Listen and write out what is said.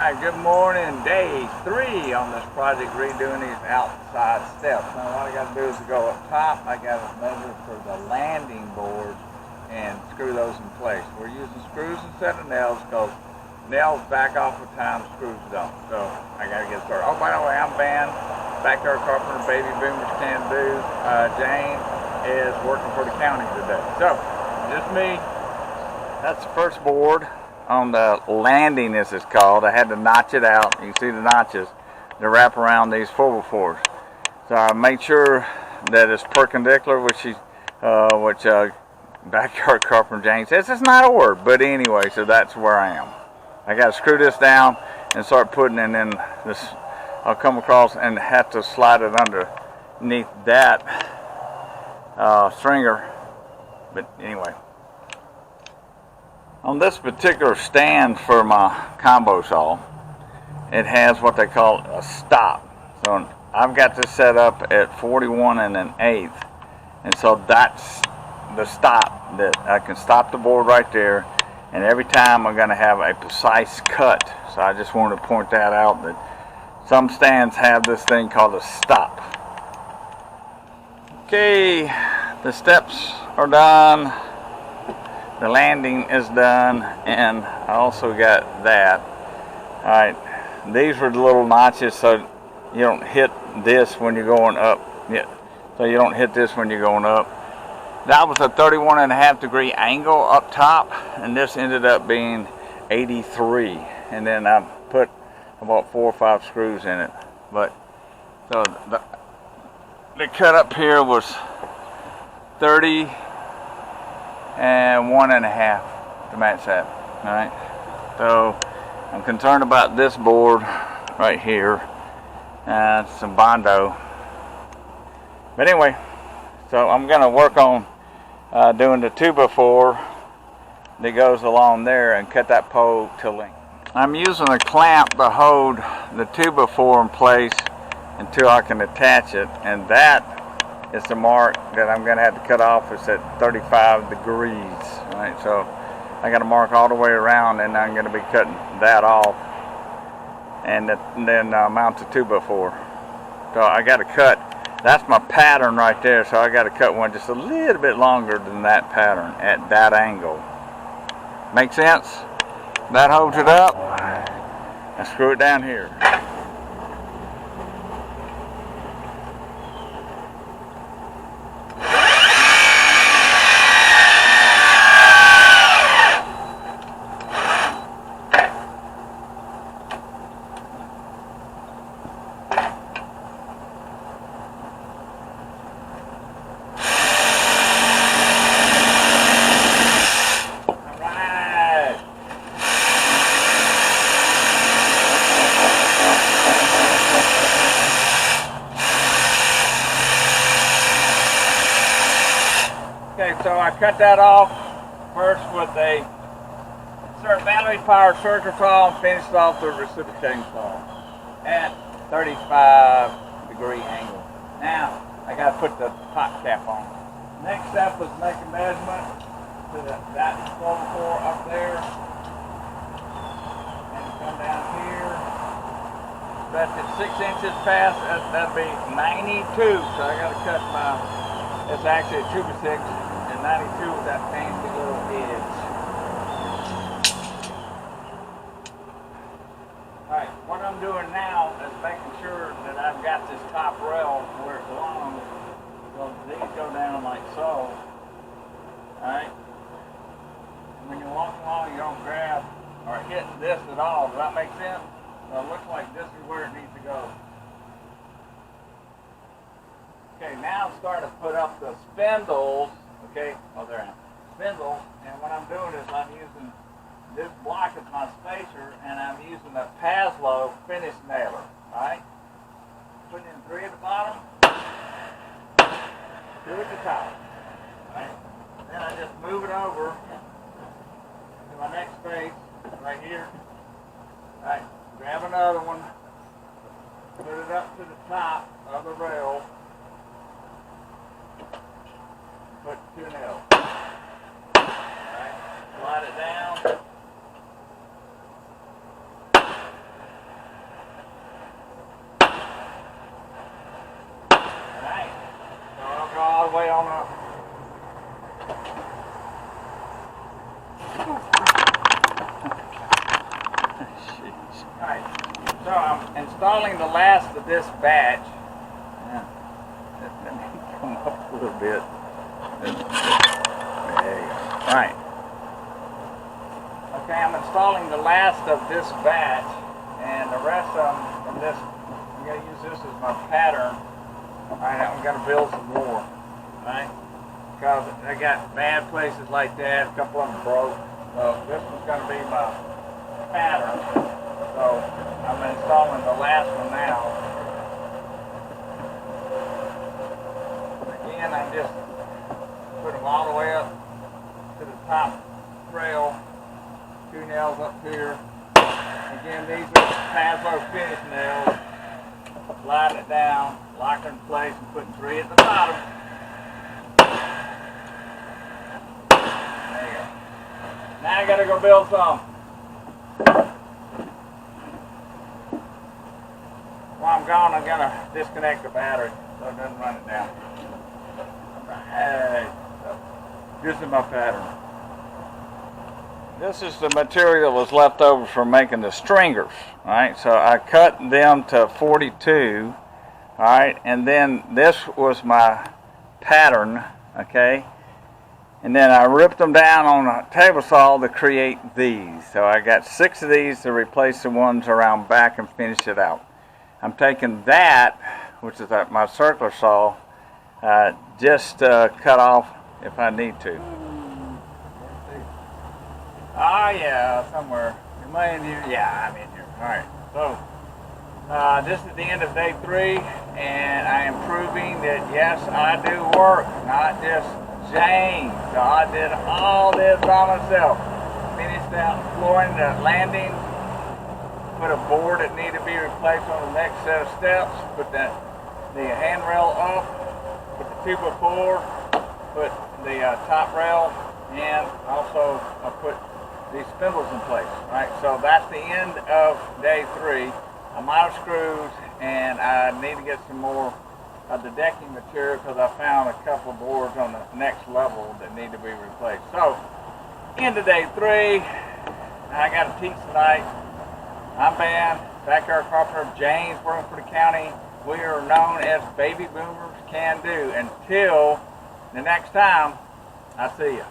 Hi, good morning. Day 3 on this project, redoing these outside steps. Now what I got to do is to go up top. I got to measure for the landing board and screw those in place. We're using screws instead of nails because nails back off with time, screws don't. So I got to get started. Oh, by the way, I'm Van, backyard carpenter, baby boomers can do. Jane is working for the county today. So just me. That's the first board on the landing, as it's called. I had to notch it out. You can see the notches to wrap around these 4x4s. So I made sure that it's perpendicular, which backyard carpenter Jane says it's not a word, but anyway, so that's where I am. I got to screw this down and start putting it in this. I'll come across and have to slide it underneath that stringer. But anyway. On this particular stand for my combo saw, it has what they call a stop. So I've got this set up at 41 1/8, and so that's the stop that I can stop the board right there, and every time I'm going to have a precise cut. So I just wanted to point that out, that some stands have this thing called a stop. Okay, the steps are done. The landing is done, and I also got that. Alright, these were the little notches so you don't hit this when you're going up. Yeah, so you don't hit this when you're going up. That was a 31.5 degree angle up top, and this ended up being 83. And then I put about 4 or 5 screws in it. But so the cut up here was 30 and 1.5 to match that. Alright, so I'm concerned about this board right here and some Bondo. But anyway, so I'm going to work on doing the 2x4 that goes along there and cut that pole to length. I'm using a clamp to hold the 2x4 in place until I can attach it, and that is the mark that I'm going to have to cut off. It's at 35 degrees. Right, so I got to mark all the way around, and I'm going to be cutting that off, and then mount the 2x4. So I got to cut. That's my pattern right there. So I got to cut one just a little bit longer than that pattern at that angle. Make sense? That holds it up. And screw it down here. Okay, so I cut that off first with a battery powered circular saw and finished off the reciprocating saw at 35 degree angle. Now I got to put the top cap on. Next step is make a measurement to that 4x4 up there, and come down here. That's at 6 inches past. That'd be 92. So I got to cut my. It's actually a 2x6. 92 with that fancy little edge. Alright, what I'm doing now is making sure that I've got this top rail where it belongs. So these go down like so. Alright? When you're walking along, you don't grab or hit this at all. Does that make sense? So it looks like this is where it needs to go. Okay, now I'm starting to put up the spindles. Okay, oh there I am. Spindle, and what I'm doing is I'm using this block as my spacer, and I'm using a Paslow finish nailer. Alright? Putting in 3 at the bottom, 2 at the top. Alright? Then I just move it over to my next space, right here. Alright, grab another one, put it up to the top of the rail. Put 2 nails. Alright, slide it down. Alright, so I'm installing the last of this batch. Yeah. Let me come up a little bit. There you go. Alright. Okay, I'm installing the last of this batch, and the rest of them from this, I'm going to use this as my pattern. Alright, I'm going to build some more. Alright? Because I got bad places like that, a couple of them broke. So this one's going to be my pattern. So I'm installing the last one now. Again, I just put them all the way up to the top rail. 2 nails up here. Again, these are Hasbro finish nails. Sliding it down, locking it in place, and putting 3 at the bottom. There you go. Now I gotta go build some. While I'm gone, I'm gonna disconnect the battery so it doesn't run it down. Alright, so this is my pattern. This is the material that was left over from making the stringers. Alright, so I cut them to 42. Alright, and then this was my pattern, okay? And then I ripped them down on a table saw to create these. So I got 6 of these to replace the ones around back and finish it out. I'm taking that, which is my circular saw, just cut off if I need to. Oh yeah, somewhere. Am I in here? Yeah, I'm in here. Alright, so this is the end of day 3, and I am proving that yes, I do work, not just James. So I did all this by myself. Finished out flooring the landing, put a board that needed to be replaced on the next set of steps, put the handrail up, put the 2x4, put the top rail, and also I put these spindles in place. Right, so that's the end of day 3. I'm out of screws, and I need to get some more of the decking material because I found a couple of boards on the next level that need to be replaced. So, end of day 3. I got to teach tonight. I'm Ben, backyard carpenter, James, working for the county. We are known as Baby Boomers Can Do. Until the next time, I see you.